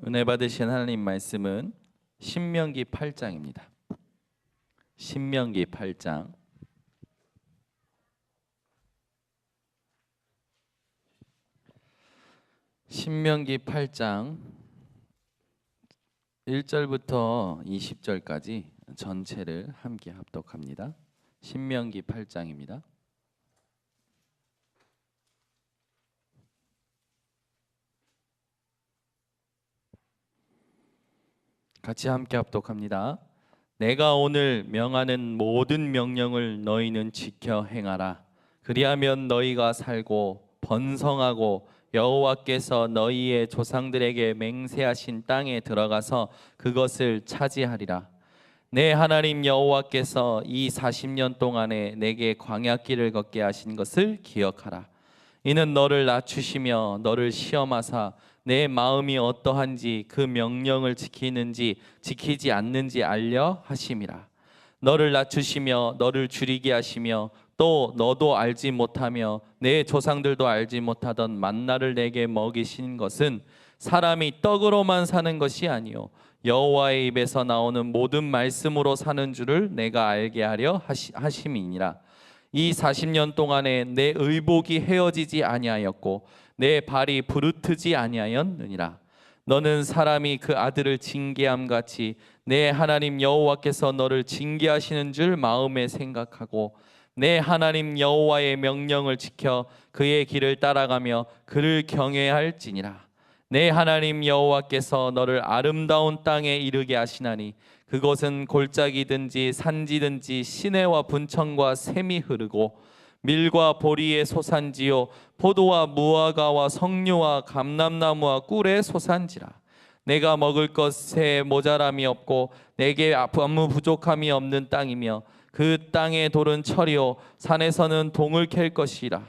은혜 받으신 하나님 말씀은 신명기 8장입니다. 신명기 8장. 신명기 8장 1절부터 20절까지 전체를 함께 합독합니다. 신명기 8장입니다. 같이 함께 합독합니다. 내가 오늘 명하는 모든 명령을 너희는 지켜 행하라. 그리하면 너희가 살고 번성하고 여호와께서 너희의 조상들에게 맹세하신 땅에 들어가서 그것을 차지하리라. 내 하나님 여호와께서 이 40년 동안에 내게 광야길을 걷게 하신 것을 기억하라. 이는 너를 낮추시며 너를 시험하사 내 마음이 어떠한지 그 명령을 지키는지 지키지 않는지 알려 하심이라. 너를 낮추시며 너를 줄이게 하시며 또 너도 알지 못하며 내 조상들도 알지 못하던 만나를 내게 먹이신 것은 사람이 떡으로만 사는 것이 아니요 여호와의 입에서 나오는 모든 말씀으로 사는 줄을 내가 알게 하려 하심이니라. 이 40년 동안에 내 의복이 헤어지지 아니하였고 내 발이 부르트지 아니하였느니라. 너는 사람이 그 아들을 징계함 같이 내 하나님 여호와께서 너를 징계하시는 줄 마음에 생각하고 내 하나님 여호와의 명령을 지켜 그의 길을 따라가며 그를 경외할지니라. 내 하나님 여호와께서 너를 아름다운 땅에 이르게 하시나니 그곳은 골짜기든지 산지든지 시내와 분청과 샘이 흐르고 밀과 보리의 소산지요 포도와 무화과와 석류와 감람나무와 꿀의 소산지라. 내가 먹을 것에 모자람이 없고 내게 아무 부족함이 없는 땅이며 그 땅의 돌은 철이요 산에서는 동을 캘 것이라.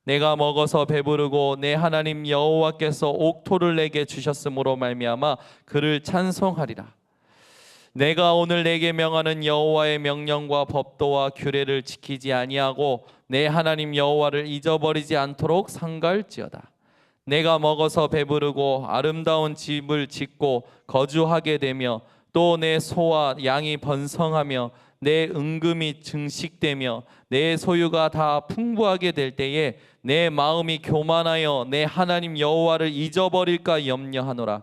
내가 먹어서 배부르고 내 하나님 여호와께서 옥토를 내게 주셨으므로 말미암아 그를 찬송하리라. 내가 오늘 내게 명하는 여호와의 명령과 법도와 규례를 지키지 아니하고 내 하나님 여호와를 잊어버리지 않도록 상가할지어다. 내가 먹어서 배부르고 아름다운 집을 짓고 거주하게 되며 또 내 소와 양이 번성하며 내 은금이 증식되며 내 소유가 다 풍부하게 될 때에 내 마음이 교만하여 내 하나님 여호와를 잊어버릴까 염려하노라.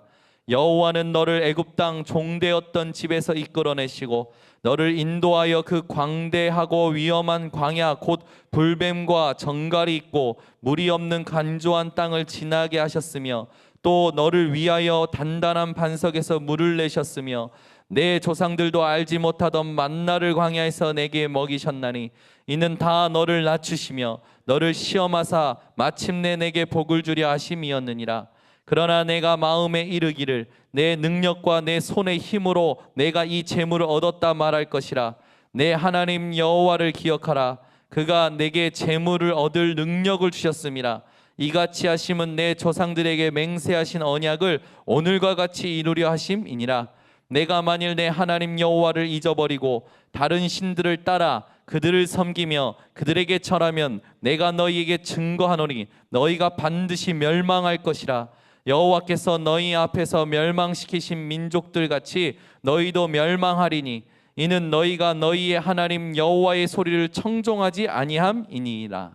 여호와는 너를 애굽 땅 종되었던 집에서 이끌어내시고 너를 인도하여 그 광대하고 위험한 광야 곧 불뱀과 정갈이 있고 물이 없는 간조한 땅을 지나게 하셨으며 또 너를 위하여 단단한 반석에서 물을 내셨으며 내 조상들도 알지 못하던 만나를 광야에서 내게 먹이셨나니 이는 다 너를 낮추시며 너를 시험하사 마침내 내게 복을 주려 하심이었느니라. 그러나 내가 마음에 이르기를 내 능력과 내 손의 힘으로 내가 이 재물을 얻었다 말할 것이라. 내 하나님 여호와를 기억하라. 그가 내게 재물을 얻을 능력을 주셨음이라. 이같이 하심은 내 조상들에게 맹세하신 언약을 오늘과 같이 이루려 하심이니라. 내가 만일 내 하나님 여호와를 잊어버리고 다른 신들을 따라 그들을 섬기며 그들에게 절하면 내가 너희에게 증거하노니 너희가 반드시 멸망할 것이라. 여호와께서 너희 앞에서 멸망시키신 민족들 같이 너희도 멸망하리니 이는 너희가 너희의 하나님 여호와의 소리를 청종하지 아니함이니라.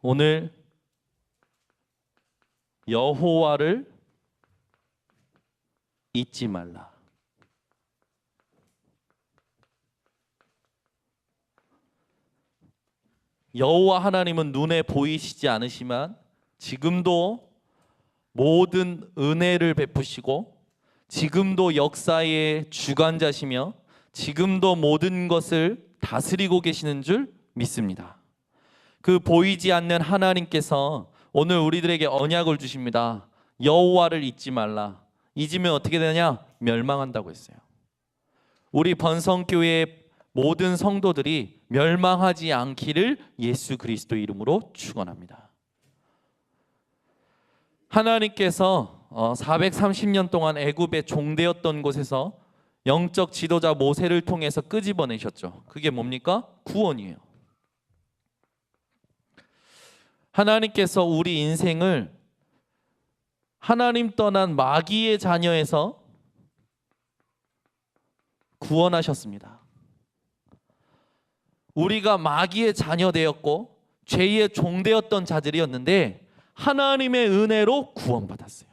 오늘 여호와를 잊지 말라. 여호와 하나님은 눈에 보이시지 않으시만 지금도 모든 은혜를 베푸시고 지금도 역사의 주관자시며 지금도 모든 것을 다스리고 계시는 줄 믿습니다. 그 보이지 않는 하나님께서 오늘 우리들에게 언약을 주십니다. 여호와를 잊지 말라. 잊으면 어떻게 되냐? 멸망한다고 했어요. 우리 번성교회의 모든 성도들이 멸망하지 않기를 예수 그리스도 이름으로 축원합니다. 하나님께서 430년 동안 애굽의 종되었던 곳에서 영적 지도자 모세를 통해서 끄집어내셨죠. 그게 뭡니까? 구원이에요. 하나님께서 우리 인생을 하나님 떠난 마귀의 자녀에서 구원하셨습니다. 우리가 마귀의 자녀 되었고 죄의 종 되었던 자들이었는데 하나님의 은혜로 구원받았어요.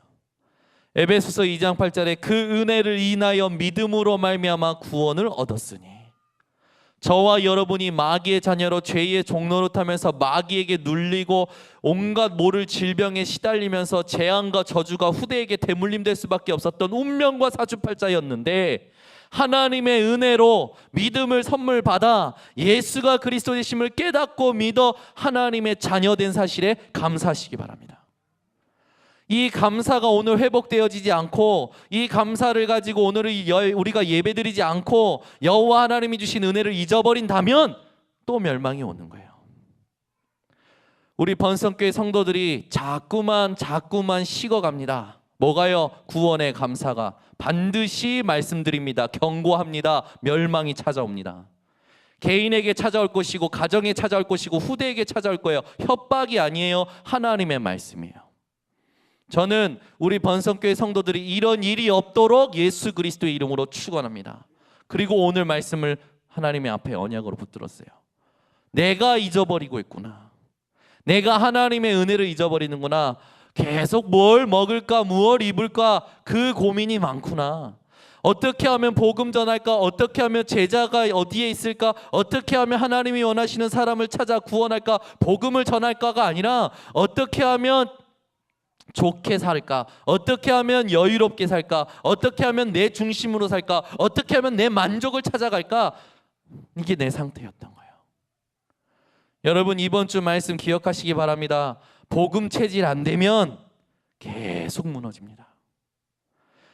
에베소서 2장 8절에 그 은혜를 인하여 믿음으로 말미암아 구원을 얻었으니, 저와 여러분이 마귀의 자녀로 죄의 종노릇하면서 마귀에게 눌리고 온갖 모를 질병에 시달리면서 재앙과 저주가 후대에게 대물림될 수밖에 없었던 운명과 사주팔자였는데, 하나님의 은혜로 믿음을 선물 받아 예수가 그리스도이심을 깨닫고 믿어 하나님의 자녀된 사실에 감사하시기 바랍니다. 이 감사가 오늘 회복되어지지 않고, 이 감사를 가지고 오늘 우리가 예배드리지 않고 여호와 하나님이 주신 은혜를 잊어버린다면 또 멸망이 오는 거예요. 우리 번성교회 성도들이 자꾸만 식어갑니다. 뭐가요? 구원의 감사가. 반드시 말씀드립니다. 경고합니다. 멸망이 찾아옵니다. 개인에게 찾아올 것이고 가정에 찾아올 것이고 후대에게 찾아올 거예요. 협박이 아니에요. 하나님의 말씀이에요. 저는 우리 번성교회 성도들이 이런 일이 없도록 예수 그리스도의 이름으로 축원합니다. 그리고 오늘 말씀을 하나님의 앞에 언약으로 붙들었어요. 내가 잊어버리고 있구나. 내가 하나님의 은혜를 잊어버리는구나. 계속 뭘 먹을까, 무엇 입을까, 그 고민이 많구나. 어떻게 하면 복음 전할까? 어떻게 하면 제자가 어디에 있을까? 어떻게 하면 하나님이 원하시는 사람을 찾아 구원할까? 복음을 전할까가 아니라 어떻게 하면 좋게 살까? 어떻게 하면 여유롭게 살까? 어떻게 하면 내 중심으로 살까? 어떻게 하면 내 만족을 찾아갈까? 이게 내 상태였던 거예요. 여러분, 이번 주 말씀 기억하시기 바랍니다. 복음 체질 안 되면 계속 무너집니다.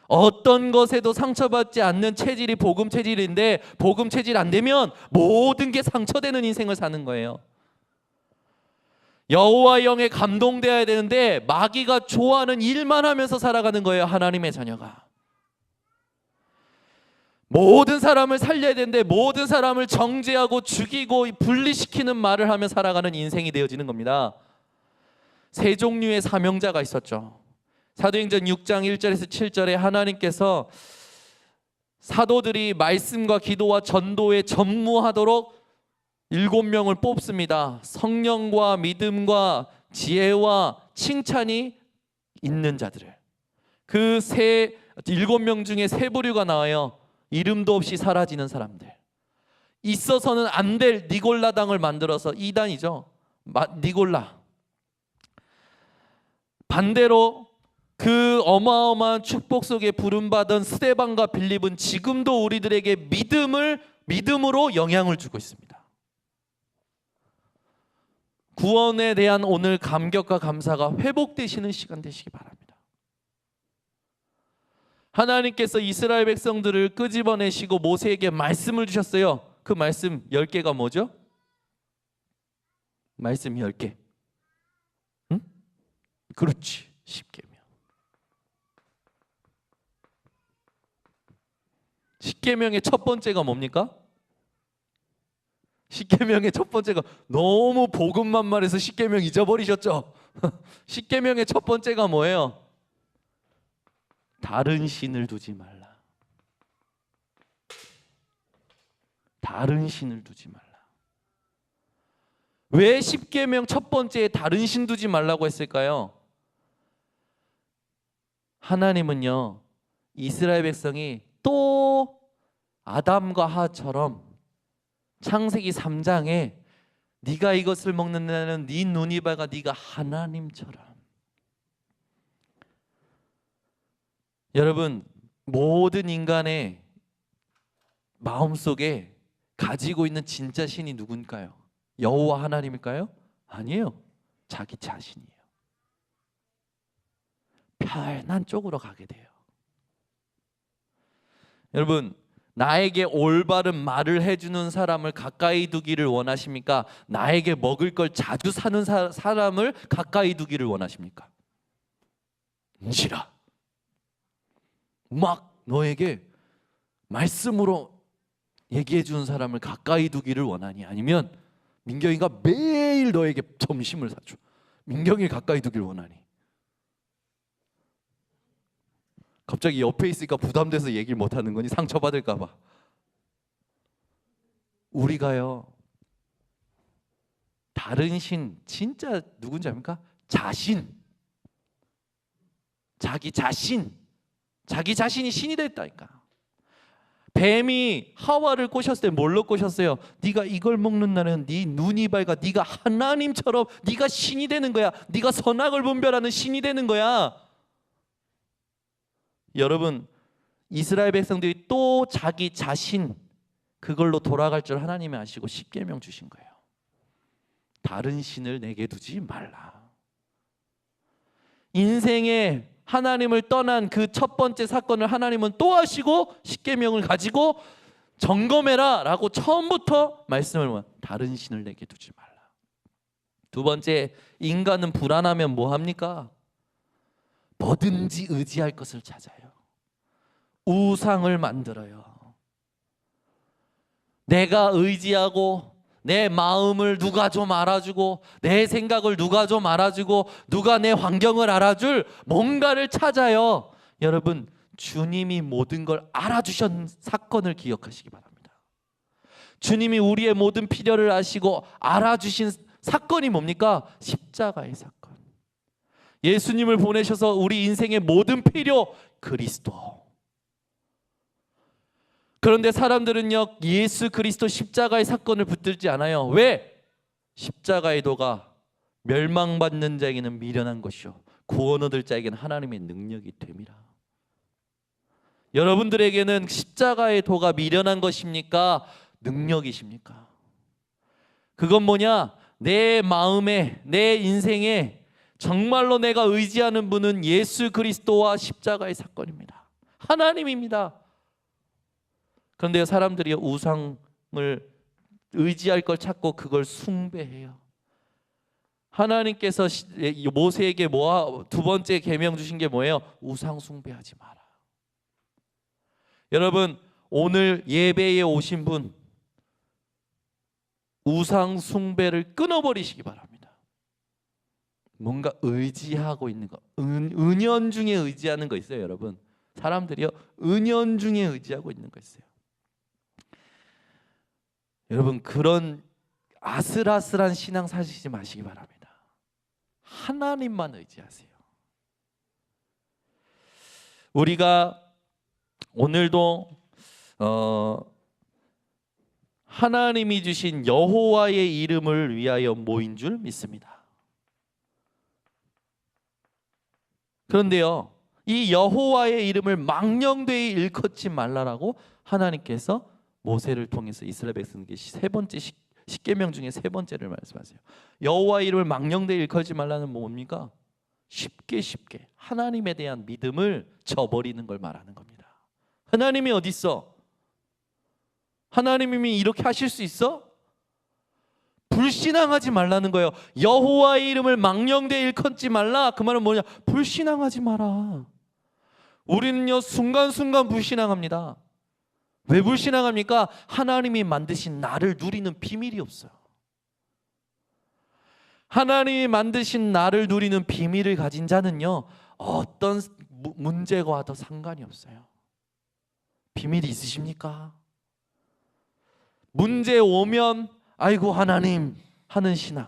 어떤 것에도 상처받지 않는 체질이 복음 체질인데, 복음 체질 안 되면 모든 게 상처되는 인생을 사는 거예요. 여호와의 영에 감동되어야 되는데 마귀가 좋아하는 일만 하면서 살아가는 거예요. 하나님의 자녀가 모든 사람을 살려야 되는데 모든 사람을 정죄하고 죽이고 분리시키는 말을 하며 살아가는 인생이 되어지는 겁니다. 세 종류의 사명자가 있었죠. 사도행전 6장 1절에서 7절에 하나님께서 사도들이 말씀과 기도와 전도에 전무하도록 7명을 뽑습니다. 성령과 믿음과 지혜와 칭찬이 있는 자들을. 그 7명 중에 세 부류가 나와요. 이름도 없이 사라지는 사람들. 있어서는 안 될 니골라당을 만들어서, 이단이죠. 니골라. 반대로 그 어마어마한 축복 속에 부름받은 스데반과 빌립은 지금도 우리들에게 믿음으로 영향을 주고 있습니다. 구원에 대한 오늘 감격과 감사가 회복되시는 시간 되시기 바랍니다. 하나님께서 이스라엘 백성들을 끄집어내시고 모세에게 말씀을 주셨어요. 그 말씀 10개가 뭐죠? 말씀 10개. 응? 그렇지. 10개면. 10계명의 첫 번째가 뭡니까? 10계명의 첫 번째가, 너무 복음만 말해서 10계명 잊어버리셨죠? 10계명의 첫 번째가 뭐예요? 다른 신을 두지 말라. 다른 신을 두지 말라. 왜 10계명 첫 번째에 다른 신 두지 말라고 했을까요? 하나님은요, 이스라엘 백성이 또 아담과 하와처럼 창세기 3장에 네가 이것을 먹는 날은 네 눈이 밝아 네가 하나님처럼. 여러분, 모든 인간의 마음속에 가지고 있는 진짜 신이 누군가요? 여호와 하나님일까요? 아니에요. 자기 자신이에요. 편한 쪽으로 가게 돼요. 여러분, 나에게 올바른 말을 해주는 사람을 가까이 두기를 원하십니까? 나에게 먹을 걸 자주 사는 사람을 가까이 두기를 원하십니까? 인지라, 막 너에게 말씀으로 얘기해 주는 사람을 가까이 두기를 원하니? 아니면 민경이가 매일 너에게 점심을 사줘, 민경이를 가까이 두기를 원하니? 갑자기 옆에 있으니까 부담돼서 얘기를 못하는 거니? 상처받을까 봐. 우리가요, 다른 신, 진짜 누군지 압니까? 자신, 자기 자신이 신이 됐다니까. 뱀이 하와를 꼬셨을 때 뭘로 꼬셨어요? 네가 이걸 먹는 날은 네 눈이 밝아, 네가 하나님처럼 네가 신이 되는 거야. 네가 선악을 분별하는 신이 되는 거야. 여러분, 이스라엘 백성들이 또 자기 자신 그걸로 돌아갈 줄 하나님이 아시고 십계명 주신 거예요. 다른 신을 내게 두지 말라. 인생에 하나님을 떠난 그 첫 번째 사건을 하나님은 또 하시고 십계명을 가지고 점검해라 라고 처음부터 말씀을, 다른 신을 내게 두지 말라. 두 번째, 인간은 불안하면 뭐 합니까? 뭐든지 의지할 것을 찾아요. 우상을 만들어요. 내가 의지하고 내 마음을 누가 좀 알아주고 내 생각을 누가 좀 알아주고 누가 내 환경을 알아줄 뭔가를 찾아요. 여러분, 주님이 모든 걸 알아주신 사건을 기억하시기 바랍니다. 주님이 우리의 모든 필요를 아시고 알아주신 사건이 뭡니까? 십자가의 사건. 예수님을 보내셔서 우리 인생의 모든 필요, 그리스도. 그런데 사람들은요, 예수 그리스도 십자가의 사건을 붙들지 않아요. 왜? 십자가의 도가 멸망받는 자에게는 미련한 것이요 구원 얻을 자에게는 하나님의 능력이 됨이라. 여러분들에게는 십자가의 도가 미련한 것입니까? 능력이십니까? 그건 뭐냐? 내 마음에, 내 인생에 정말로 내가 의지하는 분은 예수 그리스도와 십자가의 사건입니다. 하나님입니다. 그런데 사람들이 우상을 의지할 걸 찾고 그걸 숭배해요. 하나님께서 모세에게 두 번째 계명 주신 게 뭐예요? 우상 숭배하지 마라. 여러분, 오늘 예배에 오신 분 우상 숭배를 끊어버리시기 바랍니다. 뭔가 의지하고 있는 거, 은연중에 의지하는 거 있어요. 여러분, 사람들이요 은연중에 의지하고 있는 거 있어요. 여러분, 그런 아슬아슬한 신앙 사시지 마시기 바랍니다. 하나님만 의지하세요. 우리가 오늘도 하나님이 주신 여호와의 이름을 위하여 모인 줄 믿습니다. 그런데요, 이 여호와의 이름을 망령되이 일컫지 말라라고 하나님께서 모세를 통해서 이스라엘 백성에게 세 번째 십계명 중에 세 번째를 말씀하세요. 여호와의 이름을 망령되이 일컬지 말라는 뭡니까? 쉽게 하나님에 대한 믿음을 저버리는 걸 말하는 겁니다. 하나님이 어디 있어? 하나님이 이렇게 하실 수 있어? 불신앙하지 말라는 거예요. 여호와의 이름을 망령되이 일컫지 말라. 그 말은 뭐냐? 불신앙하지 마라. 우리는요 순간순간 불신앙합니다. 왜 불신앙합니까? 하나님이 만드신 나를 누리는 비밀이 없어요. 하나님이 만드신 나를 누리는 비밀을 가진 자는요 어떤 문제와도 상관이 없어요. 비밀이 있으십니까? 문제 오면 아이고 하나님 하는 신앙,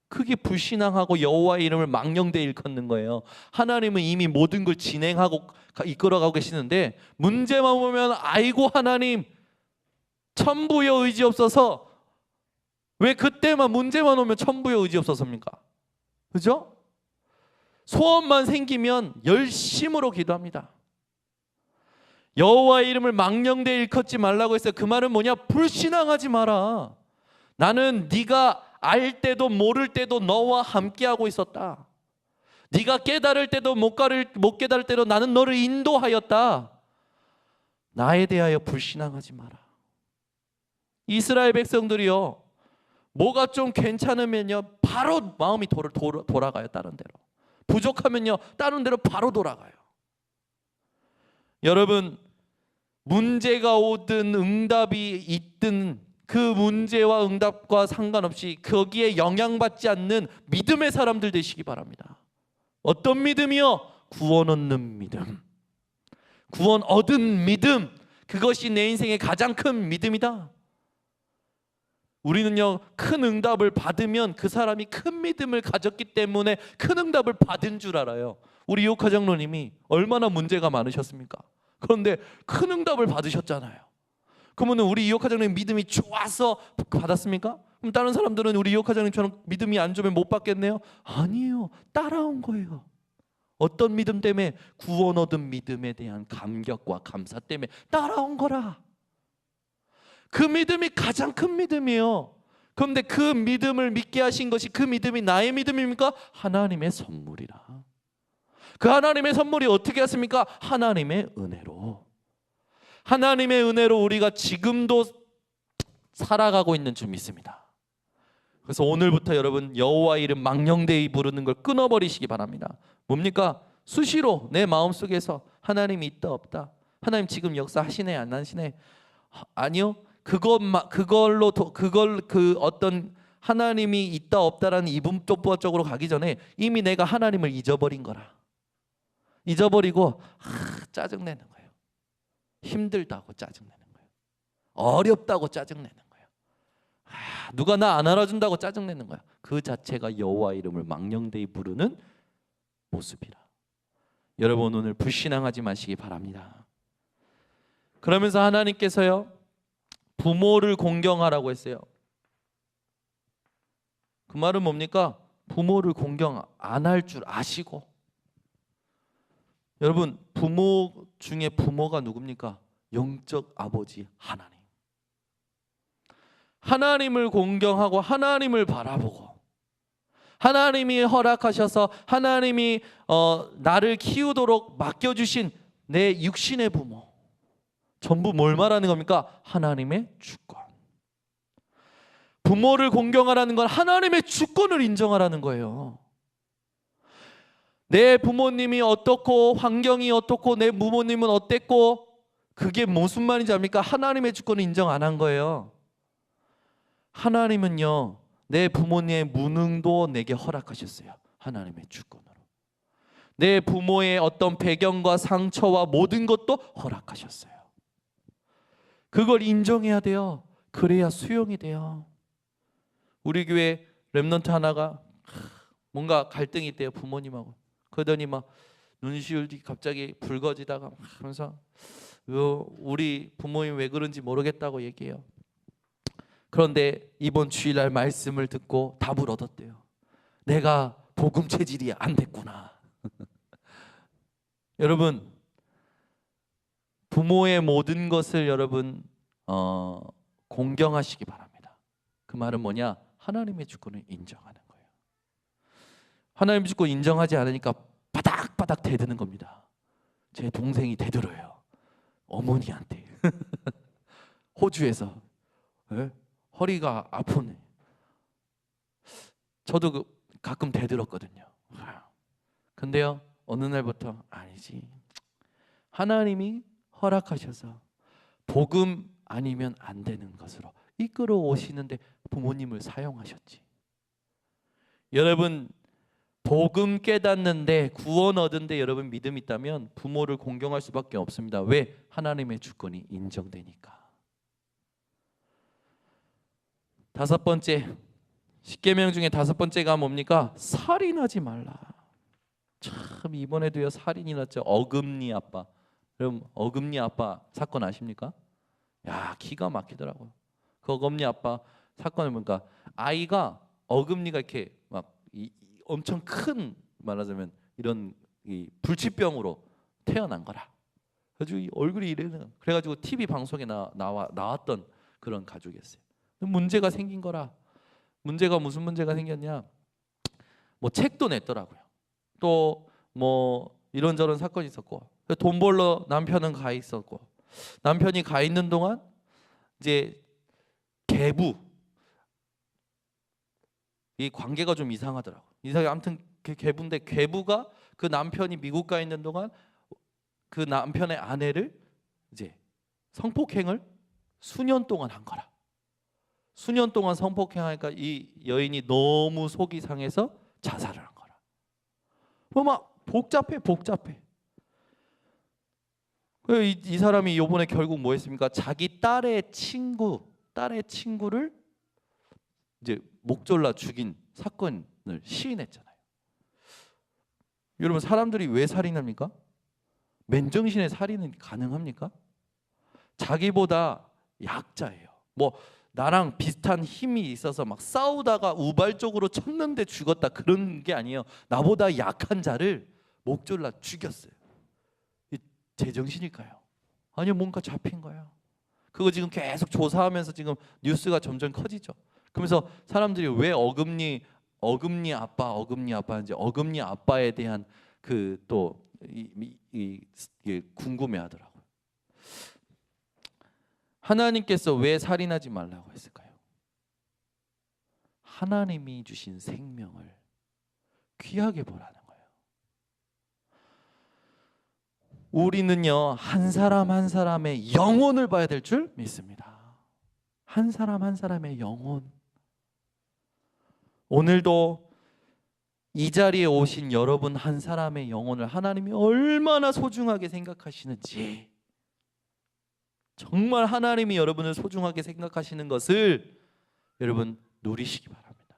그게 불신앙하고 여호와의 이름을 망령되이 일컫는 거예요. 하나님은 이미 모든 걸 진행하고 이끌어가고 계시는데 문제만 오면 아이고 하나님 천부여 의지 없어서. 왜 그때만 문제만 오면 천부여 의지 없어서입니까? 그죠? 소원만 생기면 열심으로 기도합니다. 여호와의 이름을 망령되이 일컫지 말라고 했어요. 그 말은 뭐냐? 불신앙하지 마라. 나는 네가 알 때도 모를 때도 너와 함께하고 있었다. 네가 깨달을 때도 못 깨달을 때도 나는 너를 인도하였다. 나에 대하여 불신앙하지 마라. 이스라엘 백성들이요 뭐가 좀 괜찮으면요 바로 마음이 돌아가요. 다른 데로. 부족하면요 다른 데로 바로 돌아가요. 여러분, 문제가 오든 응답이 있든 그 문제와 응답과 상관없이 거기에 영향받지 않는 믿음의 사람들 되시기 바랍니다. 어떤 믿음이요? 구원 얻는 믿음. 구원 얻은 믿음, 그것이 내 인생의 가장 큰 믿음이다. 우리는요, 큰 응답을 받으면 그 사람이 큰 믿음을 가졌기 때문에 큰 응답을 받은 줄 알아요. 우리 이호카 장로님이 얼마나 문제가 많으셨습니까? 그런데 큰 응답을 받으셨잖아요. 그러면 우리 이호카 장로님 믿음이 좋아서 받았습니까? 그럼 다른 사람들은 우리 이호카 장로님처럼 믿음이 안 좋으면 못 받겠네요? 아니에요. 따라온 거예요. 어떤 믿음 때문에? 구원 얻은 믿음에 대한 감격과 감사 때문에 따라온 거라. 그 믿음이 가장 큰 믿음이에요. 그런데 그 믿음을 믿게 하신 것이, 그 믿음이 나의 믿음입니까? 하나님의 선물이라. 그 하나님의 선물이 어떻게 했습니까? 하나님의 은혜로. 하나님의 은혜로 우리가 지금도 살아가고 있는 줄 믿습니다. 그래서 오늘부터 여러분, 여호와 이름 망령되이 부르는 걸 끊어버리시기 바랍니다. 뭡니까? 수시로 내 마음속에서 하나님이 있다 없다, 하나님 지금 역사하시네 안 하시네, 아니요, 그걸로 그 어떤 하나님이 있다 없다라는 이분법적으로 가기 전에 이미 내가 하나님을 잊어버린 거라. 잊어버리고 짜증내는 거예요. 힘들다고 짜증내는 거예요. 어렵다고 짜증내는 거예요. 누가 나 안 알아준다고 짜증내는 거야. 그 자체가 여호와 이름을 망령되이 부르는 모습이라. 여러분, 오늘 불신앙하지 마시기 바랍니다. 그러면서 하나님께서요, 부모를 공경하라고 했어요. 그 말은 뭡니까? 부모를 공경 안 할 줄 아시고. 여러분, 부모 중에 부모가 누굽니까? 영적 아버지 하나님. 하나님을 공경하고 하나님을 바라보고, 하나님이 허락하셔서 하나님이 나를 키우도록 맡겨주신 내 육신의 부모, 전부 뭘 말하는 겁니까? 하나님의 주권. 부모를 공경하라는 건 하나님의 주권을 인정하라는 거예요. 내 부모님이 어떻고 환경이 어떻고 내 부모님은 어땠고, 그게 무슨 말인지 압니까? 하나님의 주권을 인정 안 한 거예요. 하나님은요, 내 부모님의 무능도 내게 허락하셨어요. 하나님의 주권으로. 내 부모의 어떤 배경과 상처와 모든 것도 허락하셨어요. 그걸 인정해야 돼요. 그래야 수용이 돼요. 우리 교회 렘넌트 하나가 뭔가 갈등이 있대요, 부모님하고. 그러더니 막 눈시울이 갑자기 붉어지다가 하면서 우리 부모님 왜 그런지 모르겠다고 얘기해요. 그런데 이번 주일날 말씀을 듣고 답을 얻었대요. 내가 복음 체질이 안 됐구나. 여러분, 부모의 모든 것을 여러분 공경하시기 바랍니다. 그 말은 뭐냐? 하나님의 주권을 인정하는 거예요. 하나님의 주권 인정하지 않으니까 바닥바닥 대드는 겁니다. 제 동생이 대들어요, 어머니한테. 호주에서. 네? 허리가 아프네. 저도 가끔 대들었거든요. 근데요, 어느 날부터 아니지, 하나님이 허락하셔서 복음 아니면 안 되는 것으로 이끌어 오시는데 부모님을 사용하셨지. 여러분, 복음 깨닫는데 구원 얻은데 여러분 믿음 있다면 부모를 공경할 수밖에 없습니다. 왜? 하나님의 주권이 인정되니까. 다섯 번째, 10계명 중에 다섯 번째가 뭡니까? 살인하지 말라. 참, 이번에도요 살인이 났죠. 어금니 아빠. 여러분, 어금니 아빠 사건 아십니까? 야, 기가 막히더라고요. 그 어금니 아빠 사건을 보니까 아이가 어금니가 이렇게 막 엄청 큰, 말하자면 이런 이 불치병으로 태어난 거라. 그래가지고 이 얼굴이 이래는, 그래가지고 TV 방송에 나왔던 그런 가족이었어요. 문제가 생긴 거라. 문제가 무슨 문제가 생겼냐? 뭐 책도 냈더라고요. 또 뭐 이런저런 사건이 있었고, 돈 벌러 남편은 가 있었고, 남편이 가 있는 동안 이제 계부, 이 관계가 좀 이상하더라고. 이상하게 아무튼 계부인데, 계부가 그 남편이 미국 가 있는 동안 그 남편의 아내를 이제 성폭행을 수년 동안 한 거라. 수년 동안 성폭행하니까 이 여인이 너무 속이 상해서 자살을 한 거라. 뭐 막 복잡해. 이 사람이 이번에 결국 뭐 했습니까? 자기 딸의 친구를 이제 목 졸라 죽인 사건을 시인했잖아요. 여러분, 사람들이 왜 살인합니까? 맨정신에 살인은 가능합니까? 자기보다 약자예요. 뭐 나랑 비슷한 힘이 있어서 막 싸우다가 우발적으로 쳤는데 죽었다, 그런 게 아니에요. 나보다 약한 자를 목 졸라 죽였어요. 제정신일까요? 아니요, 뭔가 잡힌 거예요. 그거 지금 계속 조사하면서 지금 뉴스가 점점 커지죠. 그러면서 사람들이 왜 어금니 아빠 이제 어금니 아빠에 대한 그 또 이게 궁금해하더라고요. 하나님께서 왜 살인하지 말라고 했을까요? 하나님이 주신 생명을 귀하게 보라는 거예요. 우리는요, 한 사람 한 사람의 영혼을 봐야 될 줄 믿습니다. 한 사람 한 사람의 영혼. 오늘도 이 자리에 오신 여러분 한 사람의 영혼을 하나님이 얼마나 소중하게 생각하시는지, 정말 하나님이 여러분을 소중하게 생각하시는 것을 여러분 누리시기 바랍니다.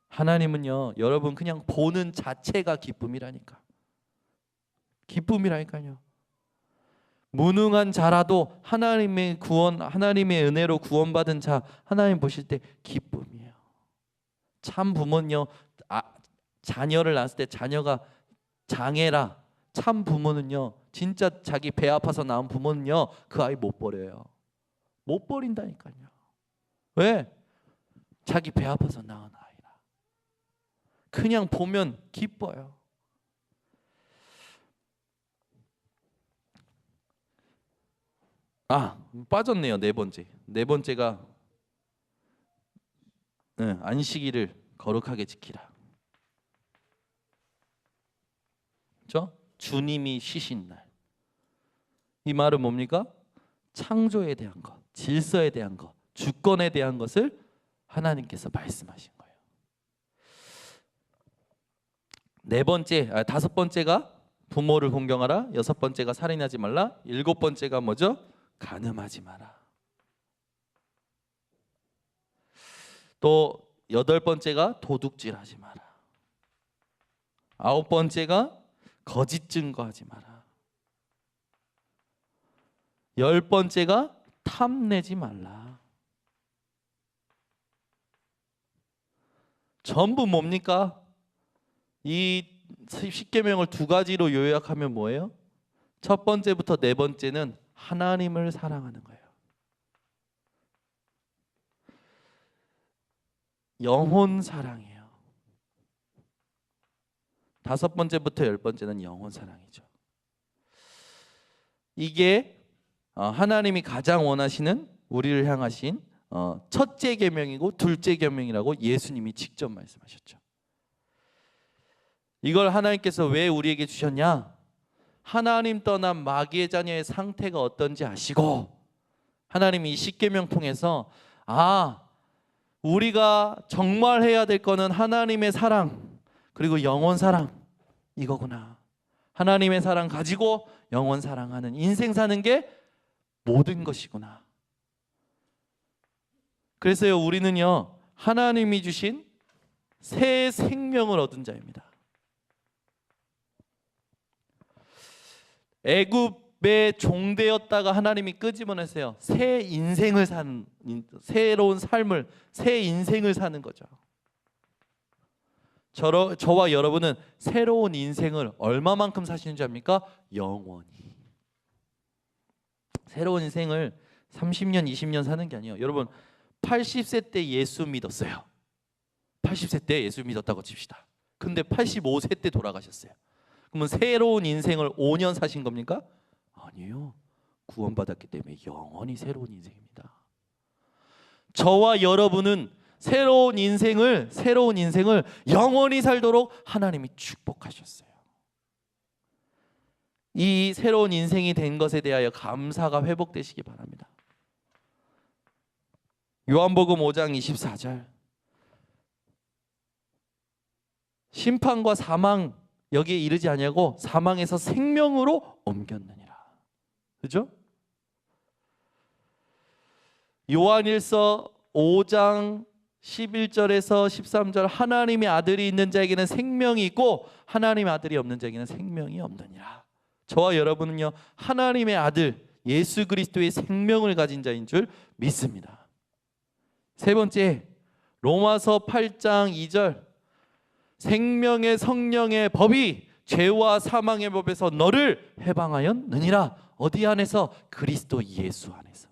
하나님은요, 여러분 그냥 보는 자체가 기쁨이라니까요. 무능한 자라도 하나님의 은혜로 구원받은 자, 하나님 보실 때 기쁨이에요. 참 부모는요, 자녀를 낳았을 때 자녀가 장애라, 참 부모는요, 진짜 자기 배 아파서 낳은 부모는요, 그 아이 못 버려요. 못 버린다니까요. 왜? 자기 배 아파서 낳은 아이라. 그냥 보면 기뻐요. 빠졌네요. 네 번째가 안식일을 거룩하게 지키라. 그렇죠? 주님이 쉬신 날. 이 말은 뭡니까? 창조에 대한 것, 질서에 대한 것, 주권에 대한 것을 하나님께서 말씀하신 거예요. 다섯 번째가 부모를 공경하라. 여섯 번째가 살인하지 말라. 일곱 번째가 뭐죠? 간음하지 마라. 또 여덟 번째가 도둑질하지 마라. 아홉 번째가 거짓 증거하지 마라. 열 번째가 탐내지 말라. 전부 뭡니까? 이 십계명을 두 가지로 요약하면 뭐예요? 첫 번째부터 네 번째는 하나님을 사랑하는 거예요. 영혼 사랑이에요. 다섯 번째부터 열 번째는 영혼 사랑이죠. 이게 하나님이 가장 원하시는, 우리를 향하신 첫째 계명이고 둘째 계명이라고 예수님이 직접 말씀하셨죠. 이걸 하나님께서 왜 우리에게 주셨냐? 하나님 떠난 마귀의 자녀의 상태가 어떤지 아시고, 하나님이 이 십계명 통해서 우리가 정말 해야 될 거는 하나님의 사랑 그리고 영혼 사랑, 이거구나. 하나님의 사랑 가지고 영혼 사랑하는 인생 사는 게 모든 것이구나. 그래서요, 우리는요, 하나님이 주신 새 생명을 얻은 자입니다. 애굽의 종되었다가 하나님이 끄집어내세요. 새 인생을 사는, 새로운 삶을, 새 인생을 사는 거죠. 저와 여러분은 새로운 인생을 얼마만큼 사시는 줄 압니까? 영원히. 새로운 인생을 30년, 20년 사는 게 아니에요. 여러분, 80세 때 예수 믿었어요. 80세 때 예수 믿었다고 칩시다. 근데 85세 때 돌아가셨어요. 그러면 새로운 인생을 5년 사신 겁니까? 아니에요. 구원받았기 때문에 영원히 새로운 인생입니다. 저와 여러분은 새로운 인생을 영원히 살도록 하나님이 축복하셨어요. 이 새로운 인생이 된 것에 대하여 감사가 회복되시기 바랍니다. 요한복음 5장 24절. 심판과 사망 여기에 이르지 아니하고 사망에서 생명으로 옮겼느니라. 그죠? 요한일서 5장 11절에서 13절 하나님의 아들이 있는 자에게는 생명이 있고 하나님의 아들이 없는 자에게는 생명이 없느니라. 저와 여러분은요 하나님의 아들 예수 그리스도의 생명을 가진 자인 줄 믿습니다. 세 번째, 로마서 8장 2절 생명의 성령의 법이 죄와 사망의 법에서 너를 해방하였느니라. 어디 안에서? 그리스도 예수 안에서.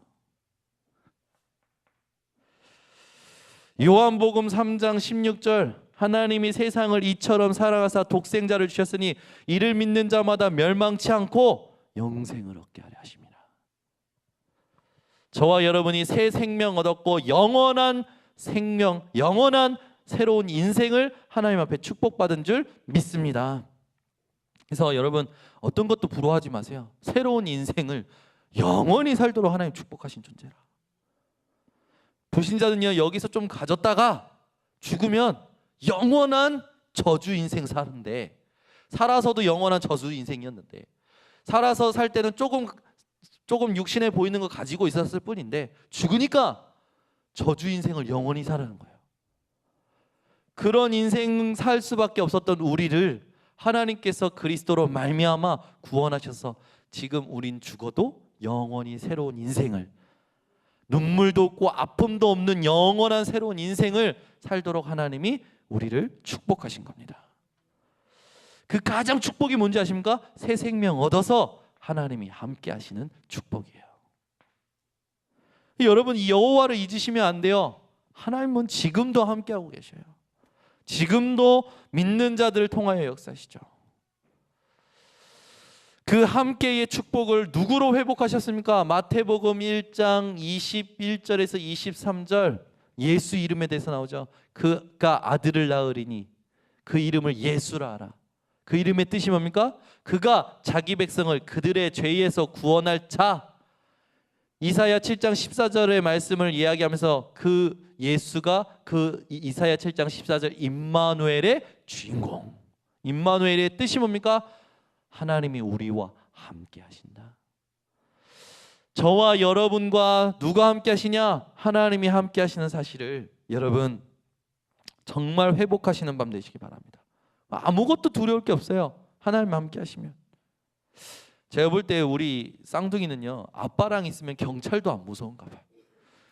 요한복음 3장 16절 하나님이 세상을 이처럼 사랑하사 독생자를 주셨으니 이를 믿는 자마다 멸망치 않고 영생을 얻게 하려 하십니다. 저와 여러분이 새 생명 얻었고 영원한 생명, 영원한 새로운 인생을 하나님 앞에 축복받은 줄 믿습니다. 그래서 여러분 어떤 것도 부러워하지 마세요. 새로운 인생을 영원히 살도록 하나님 축복하신 존재라. 불신자는요 여기서 좀 가졌다가 죽으면 영원한 저주 인생 사는데, 살아서도 영원한 저주 인생이었는데, 살아서 살 때는 조금 육신에 보이는 거 가지고 있었을 뿐인데 죽으니까 저주 인생을 영원히 살아는 거예요. 그런 인생 살 수밖에 없었던 우리를 하나님께서 그리스도로 말미암아 구원하셔서 지금 우린 죽어도 영원히 새로운 인생을, 눈물도 없고 아픔도 없는 영원한 새로운 인생을 살도록 하나님이 우리를 축복하신 겁니다. 그 가장 축복이 뭔지 아십니까? 새 생명 얻어서 하나님이 함께 하시는 축복이에요. 여러분 이 여호와를 잊으시면 안 돼요. 하나님은 지금도 함께하고 계셔요. 지금도 믿는 자들을 통하여 역사하시죠. 그 함께의 축복을 누구로 회복하셨습니까? 마태복음 1장 21절에서 23절 예수 이름에 대해서 나오죠. 그가 아들을 낳으리니 그 이름을 예수라 하라. 그 이름의 뜻이 뭡니까? 그가 자기 백성을 그들의 죄에서 구원할 자. 이사야 7장 14절의 말씀을 이야기하면서 그 예수가 그 이사야 7장 14절 임마누엘의 주인공. 임마누엘의 뜻이 뭡니까? 하나님이 우리와 함께 하신다. 저와 여러분과 누가 함께 하시냐? 하나님이 함께 하시는 사실을 여러분 정말 회복하시는 밤 되시기 바랍니다. 아무것도 두려울 게 없어요. 하나님 함께 하시면. 제가 볼 때 우리 쌍둥이는요 아빠랑 있으면 경찰도 안 무서운가 봐요.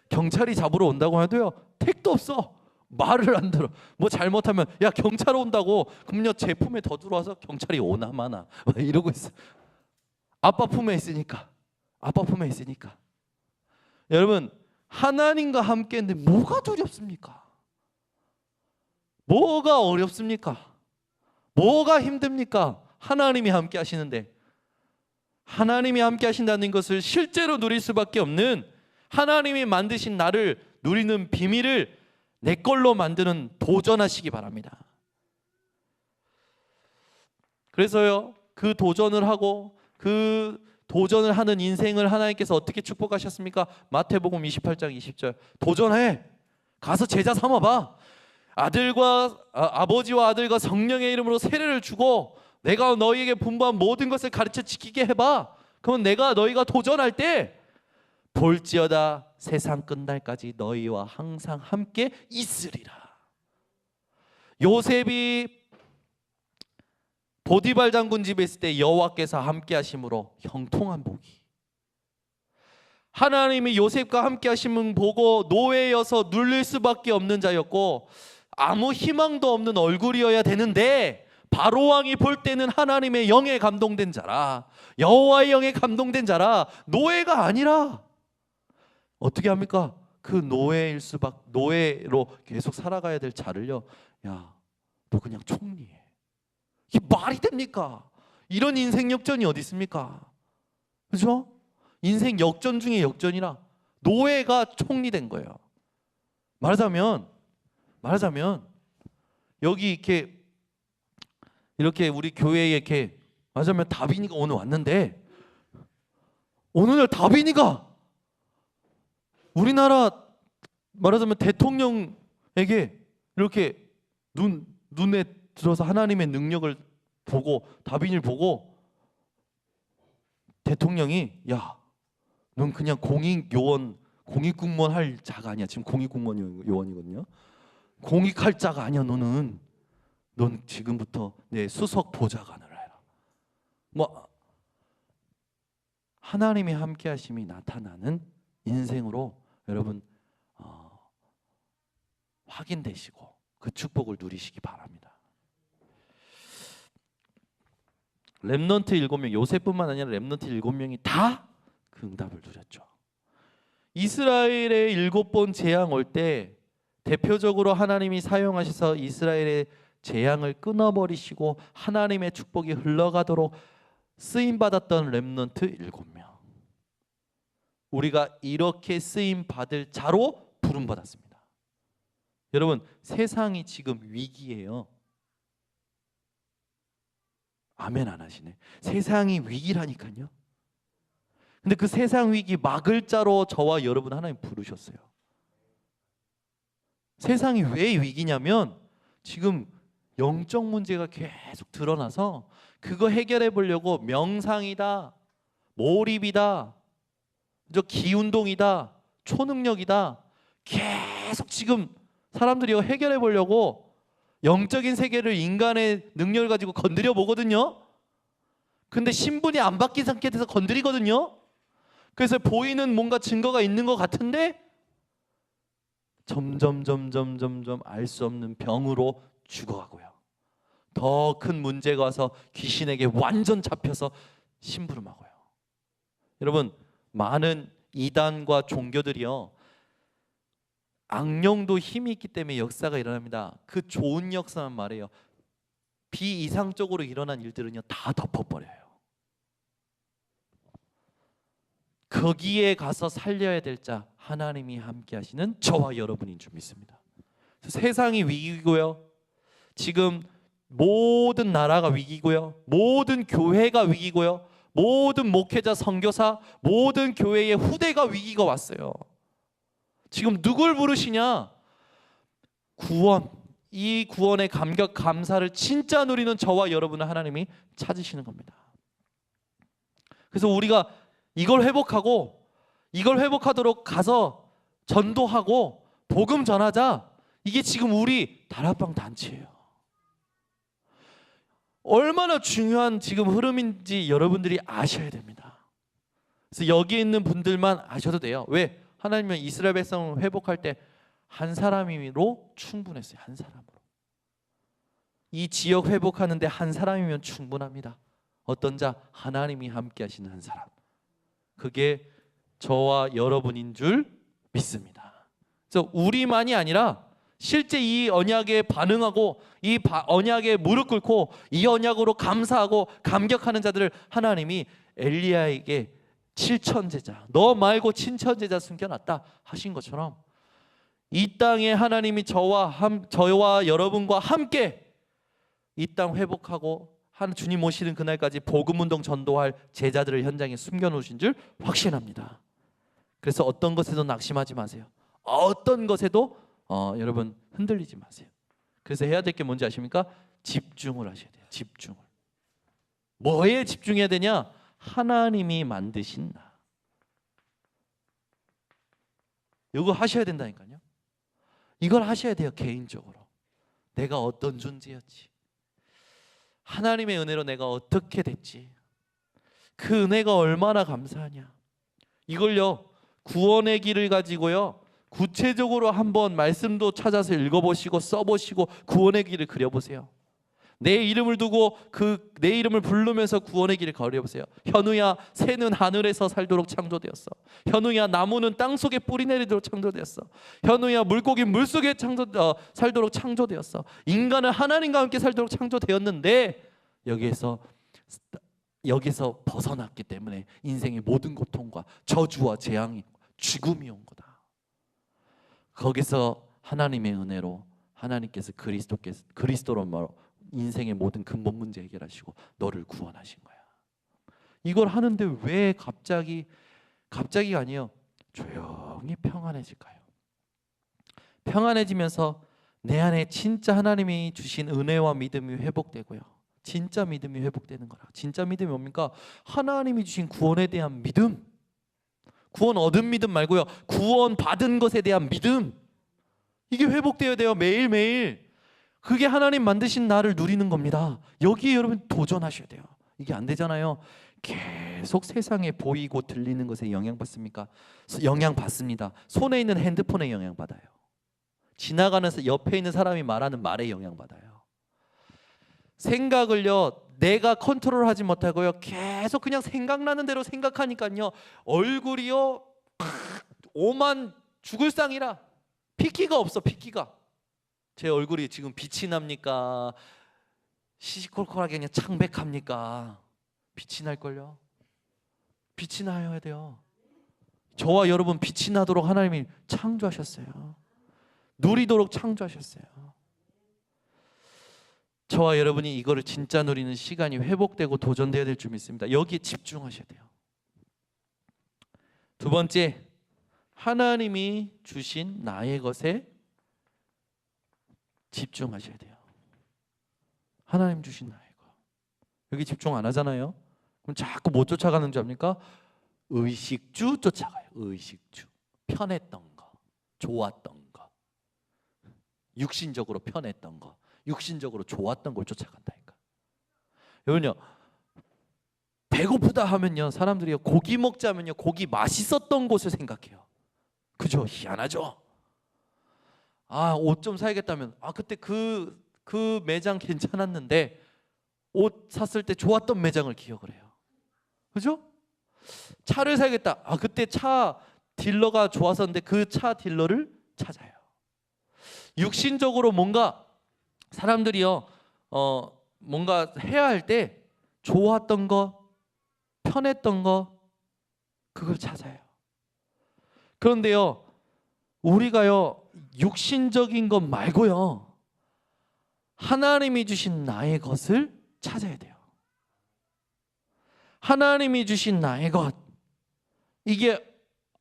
경찰이 잡으러 온다고 해도요 택도 없어. 말을 안 들어. 뭐 잘못하면 야 경찰 온다고 그럼요 제 품에 더 들어와서 경찰이 오나 마나 이러고 있어. 아빠 품에 있으니까. 아빠 품에 있으니까. 여러분 하나님과 함께 했는데 뭐가 두렵습니까? 뭐가 어렵습니까? 뭐가 힘듭니까? 하나님이 함께 하시는데, 하나님이 함께 하신다는 것을 실제로 누릴 수밖에 없는, 하나님이 만드신 나를 누리는 비밀을 내 걸로 만드는 도전하시기 바랍니다. 그래서요 그 도전을 하고 그 도전을 하는 인생을 하나님께서 어떻게 축복하셨습니까? 마태복음 28장 20절 도전해. 가서 제자 삼아봐. 아버지와 아들과 성령의 이름으로 세례를 주고 내가 너희에게 분부한 모든 것을 가르쳐 지키게 해봐. 그러면 내가 너희가 도전할 때 볼지어다 세상 끝날까지 너희와 항상 함께 있으리라. 요셉이 보디발 장군 집에 있을 때 여호와께서 함께 하심으로 형통한 복이, 하나님이 요셉과 함께 하심을 보고 노예여서 눌릴 수밖에 없는 자였고 아무 희망도 없는 얼굴이어야 되는데 바로왕이 볼 때는 하나님의 영에 감동된 자라, 여호와의 영에 감동된 자라, 노예가 아니라 어떻게 합니까? 그 노예로 계속 살아가야 될 자를요, 야, 너 그냥 총리해. 이게 말이 됩니까? 이런 인생 역전이 어디 있습니까? 그렇죠? 인생 역전 중에 역전이라 노예가 총리된 거예요. 말하자면 여기 이렇게 우리 교회에 이렇게 말하자면 다빈이가 오늘 왔는데, 오늘 다빈이가 우리나라 말하자면 대통령에게 이렇게 눈에 들어서 하나님의 능력을 보고 다빈이를 보고 대통령이 야, 넌 그냥 공익공무원 할 자가 아니야. 지금 공익공무원 요원이거든요. 공익할 자가 아니야. 넌 지금부터 내 수석 보좌관을 해라. 뭐 하나님의 함께하심이 나타나는 인생으로 여러분 확인되시고 그 축복을 누리시기 바랍니다. 렘넌트 7명, 요셉뿐만 아니라 렘넌트 7명이 다 그 응답을 누렸죠. 이스라엘의 7번 재앙 올 때 대표적으로 하나님이 사용하셔서 이스라엘의 재앙을 끊어버리시고 하나님의 축복이 흘러가도록 쓰임받았던 렘넌트 7명. 우리가 이렇게 쓰임받을 자로 부름받았습니다. 여러분, 세상이 지금 위기예요. 아멘 안 하시네. 세상이 위기라니까요. 근데 그 세상 위기 막을 자로 저와 여러분 하나님 부르셨어요. 세상이 왜 위기냐면 지금 영적 문제가 계속 드러나서 그거 해결해 보려고 명상이다, 몰입이다, 기운동이다, 초능력이다, 계속 지금 사람들이 이거 해결해 보려고 영적인 세계를 인간의 능력을 가지고 건드려 보거든요. 근데 신분이 안 바뀐 상태에서 건드리거든요. 그래서 보이는 뭔가 증거가 있는 것 같은데 점점 알 수 없는 병으로 죽어가고요. 더 큰 문제가 와서 귀신에게 완전 잡혀서 심부름하고요. 여러분, 많은 이단과 종교들이요, 악령도 힘이 있기 때문에 역사가 일어납니다. 그 좋은 역사만 말해요. 비이상적으로 일어난 일들은요 다 덮어버려요. 거기에 가서 살려야 될 자 하나님이 함께 하시는 저와 여러분인 줄 믿습니다. 세상이 위기고요, 지금 모든 나라가 위기고요, 모든 교회가 위기고요, 모든 목회자, 선교사, 모든 교회의 후대가 위기가 왔어요. 지금 누굴 부르시냐? 구원, 이 구원의 감격 감사를 진짜 누리는 저와 여러분을 하나님이 찾으시는 겁니다. 그래서 우리가 이걸 회복하도록 가서 전도하고 복음 전하자. 이게 지금 우리 다락방 단체예요. 얼마나 중요한 지금 흐름인지 여러분들이 아셔야 됩니다. 그래서 여기 있는 분들만 아셔도 돼요. 왜? 하나님은 이스라엘 백성을 회복할 때 한 사람으로 충분했어요. 한 사람으로. 이 지역 회복하는데 한 사람이면 충분합니다. 어떤 자? 하나님이 함께 하시는 한 사람. 그게 저와 여러분인 줄 믿습니다. 그래서 우리만이 아니라 실제 이 언약에 반응하고 이 언약에 무릎 꿇고 이 언약으로 감사하고 감격하는 자들을 하나님이 엘리야에게 7천제자, 너 말고 친천제자 숨겨놨다 하신 것처럼 이 땅에 하나님이 저와 여러분과 함께 이 땅 회복하고 주님 오시는 그날까지 복음운동 전도할 제자들을 현장에 숨겨놓으신 줄 확신합니다. 그래서 어떤 것에도 낙심하지 마세요. 어떤 것에도 여러분 흔들리지 마세요. 그래서 해야 될 게 뭔지 아십니까? 집중을 하셔야 돼요. 집중을. 뭐에 집중해야 되냐? 하나님이 만드신 나. 이거 하셔야 된다니까요. 이걸 하셔야 돼요. 개인적으로. 내가 어떤 존재였지, 하나님의 은혜로 내가 어떻게 됐지, 그 은혜가 얼마나 감사하냐. 이걸요 구원의 길을 가지고요 구체적으로 한번 말씀도 찾아서 읽어보시고 써보시고 구원의 길을 그려보세요. 내 이름을 두고 내 이름을 부르면서 구원의 길을 걸어보세요. 현우야, 새는 하늘에서 살도록 창조되었어. 현우야, 나무는 땅속에 뿌리 내리도록 창조되었어. 현우야, 물고기 물속에 살도록 창조되었어. 인간은 하나님과 함께 살도록 창조되었는데 여기서 벗어났기 때문에 인생의 모든 고통과 저주와 재앙이 죽음이 온 거다. 거기서 하나님의 은혜로 하나님께서 그리스도로 인생의 모든 근본 문제 해결하시고 너를 구원하신 거야. 이걸 하는데 왜 갑자기가 아니에요. 조용히 평안해질까요? 평안해지면서 내 안에 진짜 하나님이 주신 은혜와 믿음이 회복되고요. 진짜 믿음이 회복되는 거라. 진짜 믿음이 뭡니까? 하나님이 주신 구원에 대한 믿음. 구원 얻은 믿음 말고요, 구원 받은 것에 대한 믿음. 이게 회복되어야 돼요. 매일매일. 그게 하나님 만드신 나를 누리는 겁니다. 여기에 여러분 도전하셔야 돼요. 이게 안 되잖아요. 계속 세상에 보이고 들리는 것에 영향받습니까? 영향받습니다. 손에 있는 핸드폰에 영향받아요. 지나가는 옆에 있는 사람이 말하는 말에 영향받아요. 생각을요, 내가 컨트롤하지 못하고요, 계속 그냥 생각나는 대로 생각하니까요, 얼굴이요 오만 죽을 상이라. 핏기가 없어. 핏기가. 제 얼굴이 지금 빛이 납니까? 시시콜콜하게 그냥 창백합니까? 빛이 날걸요. 빛이 나야 돼요. 저와 여러분 빛이 나도록 하나님이 창조하셨어요. 누리도록 창조하셨어요. 저와 여러분이 이거를 진짜 누리는 시간이 회복되고 도전되어야 될 줄 믿습니다. 여기에 집중하셔야 돼요. 두 번째, 하나님이 주신 나의 것에 집중하셔야 돼요. 하나님 주신 나의 것. 여기 집중 안 하잖아요. 그럼 자꾸 못 쫓아가는 줄 압니까? 의식주 쫓아가요. 의식주. 편했던 거, 좋았던 거, 육신적으로 편했던 거, 육신적으로 좋았던 걸 쫓아간다니까. 여러분요, 배고프다 하면요, 사람들이 고기 먹자면요, 고기 맛있었던 곳을 생각해요. 그죠? 희한하죠? 아, 옷 좀 사야겠다면, 아, 그때 그 매장 괜찮았는데 옷 샀을 때 좋았던 매장을 기억을 해요. 그죠? 차를 사야겠다. 아, 그때 차 딜러가 좋았었는데 그 차 딜러를 찾아요. 육신적으로 뭔가 사람들이요, 뭔가 해야 할 때 좋았던 거, 편했던 거, 그걸 찾아요. 그런데요, 우리가요, 육신적인 것 말고요, 하나님이 주신 나의 것을 찾아야 돼요. 하나님이 주신 나의 것, 이게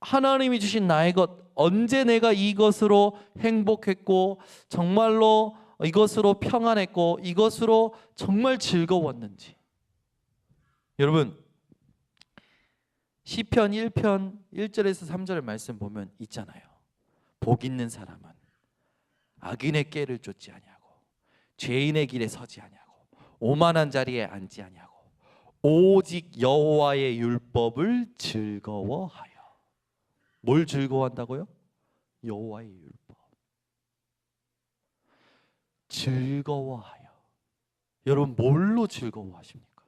하나님이 주신 나의 것, 언제 내가 이것으로 행복했고 정말로 이것으로 평안했고 이것으로 정말 즐거웠는지. 여러분, 시편 1편 1절에서 3절의 말씀 보면 있잖아요. 복 있는 사람은 악인의 꾀를 쫓지 아니하고 죄인의 길에 서지 아니하고 오만한 자리에 앉지 아니하고 오직 여호와의 율법을 즐거워하여. 뭘 즐거워한다고요? 여호와의 율법. 즐거워하여. 여러분, 뭘로 즐거워하십니까?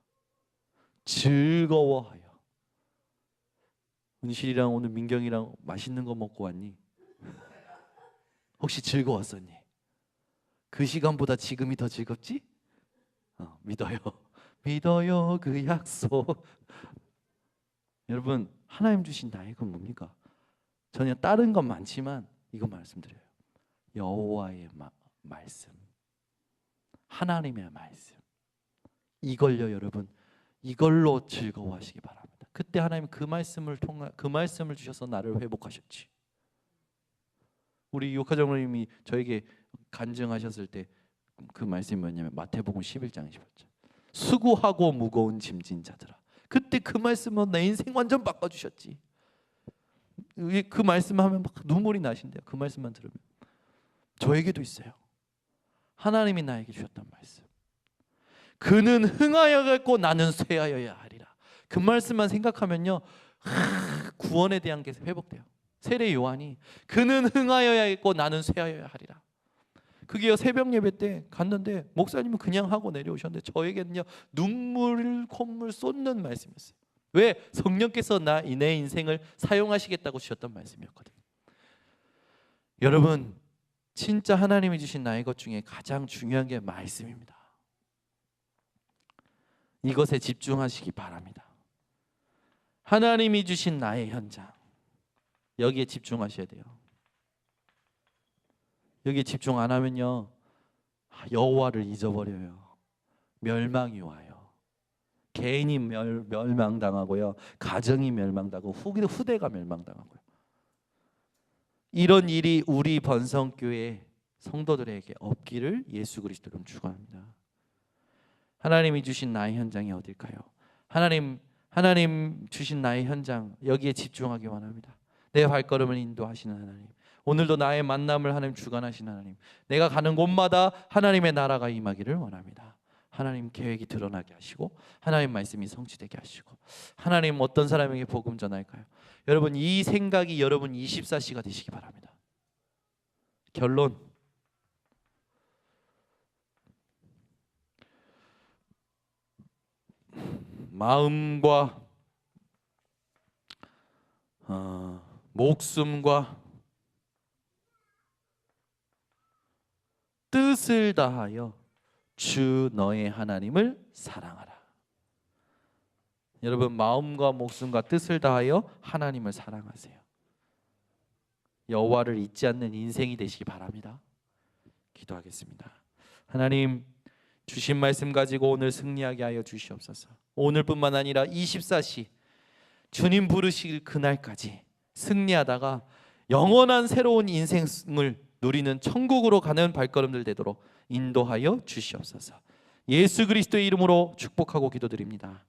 즐거워하여. 은실이랑 오늘 민경이랑 맛있는 거 먹고 왔니? 혹시 즐거웠었니? 그 시간보다 지금이 더 즐겁지? 믿어요. 믿어요 그 약속. 여러분, 하나님 주신 나의 건 뭡니까? 전혀 다른 건 많지만 이거 말씀드려요. 여호와의 말씀, 하나님의 말씀, 이걸요 여러분, 이걸로 즐거워하시기 바랍니다. 그때 하나님 그 말씀을 주셔서 나를 회복하셨지. 우리 요카정님이 저에게 간증하셨을 때 그 말씀이 뭐냐면 마태복음 11장 15절. 수고하고 무거운 짐진 자들아. 그때 그 말씀은 내 인생 완전 바꿔주셨지. 그 말씀하면 막 눈물이 나신대요. 그 말씀만 들으면. 저에게도 있어요. 하나님이 나에게 주셨던 말씀. 그는 흥하여야겠고 나는 쇠하여야 하리라. 그 말씀만 생각하면요, 구원에 대한 게 회복돼요. 세례 요한이 그는 흥하여야겠고 나는 쇠하여야 하리라. 그게요, 새벽 예배 때 갔는데 목사님은 그냥 하고 내려오셨는데 저에게는요 눈물 콧물 쏟는 말씀이었어요. 왜? 성령께서 내 인생을 사용하시겠다고 주셨던 말씀이었거든요. 여러분, 진짜 하나님이 주신 나의 것 중에 가장 중요한 게 말씀입니다. 이것에 집중하시기 바랍니다. 하나님이 주신 나의 현장, 여기에 집중하셔야 돼요. 여기에 집중 안 하면요, 여호와를 잊어버려요. 멸망이 와요. 개인이 멸망당하고요, 가정이 멸망당하고 후대가 멸망당하고요. 이런 일이 우리 번성교회 성도들에게 없기를 예수 그리스도로 축원합니다. 하나님이 주신 나의 현장이 어딜까요? 하나님 주신 나의 현장, 여기에 집중하기 원합니다. 내 발걸음을 인도하시는 하나님, 오늘도 나의 만남을 하나님 주관하시는 하나님, 내가 가는 곳마다 하나님의 나라가 임하기를 원합니다. 하나님 계획이 드러나게 하시고 하나님 말씀이 성취되게 하시고, 하나님 어떤 사람에게 복음 전할까요? 여러분, 이 생각이 여러분 24시가 되시기 바랍니다. 결론, 마음과 목숨과 뜻을 다하여 주 너의 하나님을 사랑하라. 여러분, 마음과 목숨과 뜻을 다하여 하나님을 사랑하세요. 여호와를 잊지 않는 인생이 되시기 바랍니다. 기도하겠습니다. 하나님, 주신 말씀 가지고 오늘 승리하게 하여 주시옵소서. 오늘뿐만 아니라 24시 주님 부르실 그날까지 승리하다가 영원한 새로운 인생을 누리는 천국으로 가는 발걸음들 되도록 인도하여 주시옵소서. 예수 그리스도의 이름으로 축복하고 기도드립니다.